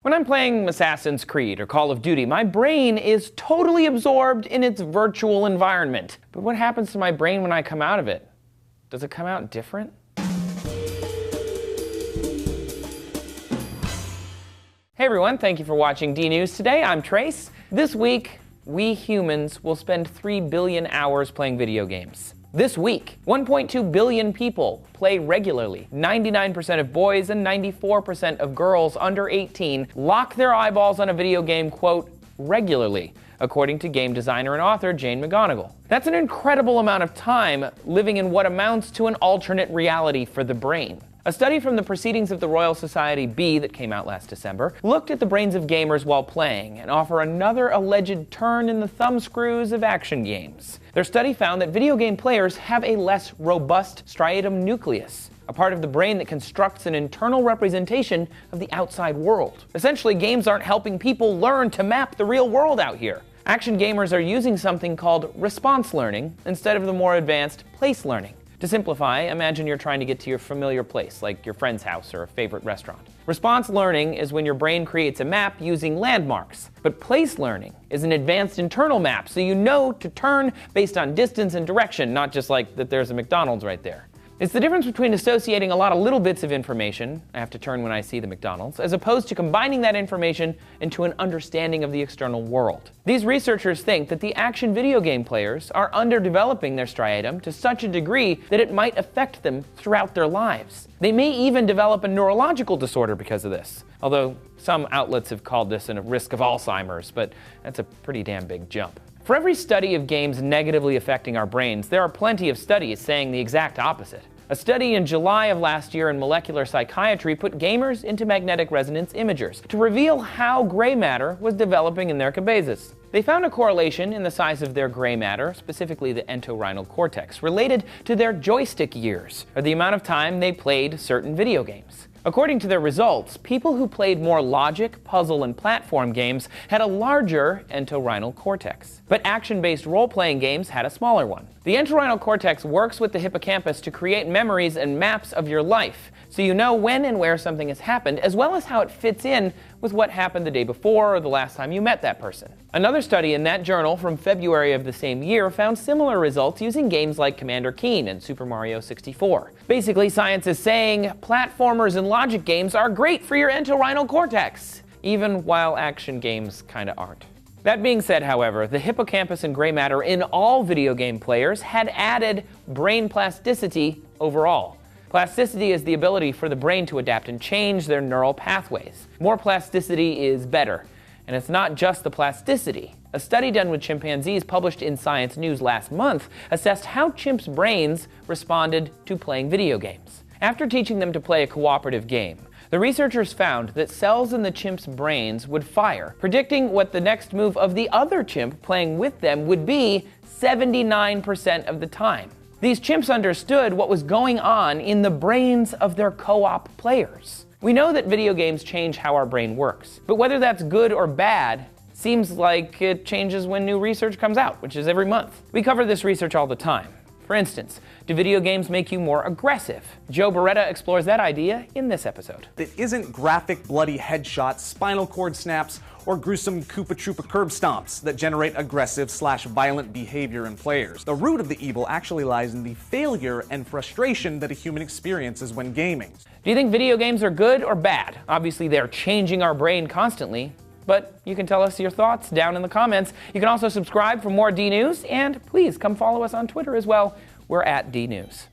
When I'm playing Assassin's Creed or Call of Duty, my brain is totally absorbed in its virtual environment. But what happens to my brain when I come out of it? Does it come out different? Hey everyone, thank you for watching DNews Today. I'm Trace. This week, we humans will spend 3 billion hours playing video games. This week, 1.2 billion people play regularly. 99% of boys and 94% of girls under 18 lock their eyeballs on a video game, quote, regularly, according to game designer and author Jane McGonigal. That's an incredible amount of time living in what amounts to an alternate reality for the brain. A study from the Proceedings of the Royal Society B that came out last December looked at the brains of gamers while playing and offer another alleged turn in the thumbscrews of action games. Their study found that video game players have a less robust striatum nucleus, a part of the brain that constructs an internal representation of the outside world. Essentially, games aren't helping people learn to map the real world out here. Action gamers are using something called response learning instead of the more advanced place learning. To simplify, imagine you're trying to get to your familiar place, like your friend's house or a favorite restaurant. Response learning is when your brain creates a map using landmarks. But place learning is an advanced internal map, so you know to turn based on distance and direction, not just like that there's a McDonald's right there. It's the difference between associating a lot of little bits of information, I have to turn when I see the McDonald's, as opposed to combining that information into an understanding of the external world. These researchers think that the action video game players are underdeveloping their striatum to such a degree that it might affect them throughout their lives. They may even develop a neurological disorder because of this, although some outlets have called this a risk of Alzheimer's, but that's a pretty damn big jump. For every study of games negatively affecting our brains, there are plenty of studies saying the exact opposite. A study in July of last year in Molecular Psychiatry put gamers into magnetic resonance imagers to reveal how gray matter was developing in their cabezas. They found a correlation in the size of their gray matter, specifically the entorhinal cortex, related to their joystick years, or the amount of time they played certain video games. According to their results, people who played more logic, puzzle, and platform games had a larger entorhinal cortex. But action-based role-playing games had a smaller one. The entorhinal cortex works with the hippocampus to create memories and maps of your life, so you know when and where something has happened, as well as how it fits in with what happened the day before or the last time you met that person. Another study in that journal from February of the same year found similar results using games like Commander Keen and Super Mario 64. Basically, science is saying platformers and logic games are great for your entorhinal cortex, even while action games kinda aren't. That being said, however, the hippocampus and gray matter in all video game players had added brain plasticity overall. Plasticity is the ability for the brain to adapt and change their neural pathways. More plasticity is better. And it's not just the plasticity. A study done with chimpanzees published in Science News last month assessed how chimps' brains responded to playing video games. After teaching them to play a cooperative game, the researchers found that cells in the chimp's brains would fire, predicting what the next move of the other chimp playing with them would be 79% of the time. These chimps understood what was going on in the brains of their co-op players. We know that video games change how our brain works, but whether that's good or bad seems like it changes when new research comes out, which is every month. We cover this research all the time. For instance, do video games make you more aggressive? Joe Beretta explores that idea in this episode. It isn't graphic, bloody headshots, spinal cord snaps, or gruesome Koopa Troopa curb stomps that generate aggressive/violent behavior in players. The root of the evil actually lies in the failure and frustration that a human experiences when gaming. Do you think video games are good or bad? Obviously, they're changing our brain constantly, but you can tell us your thoughts down in the comments. You can also subscribe for more DNews, and please come follow us on Twitter as well. We're at DNews.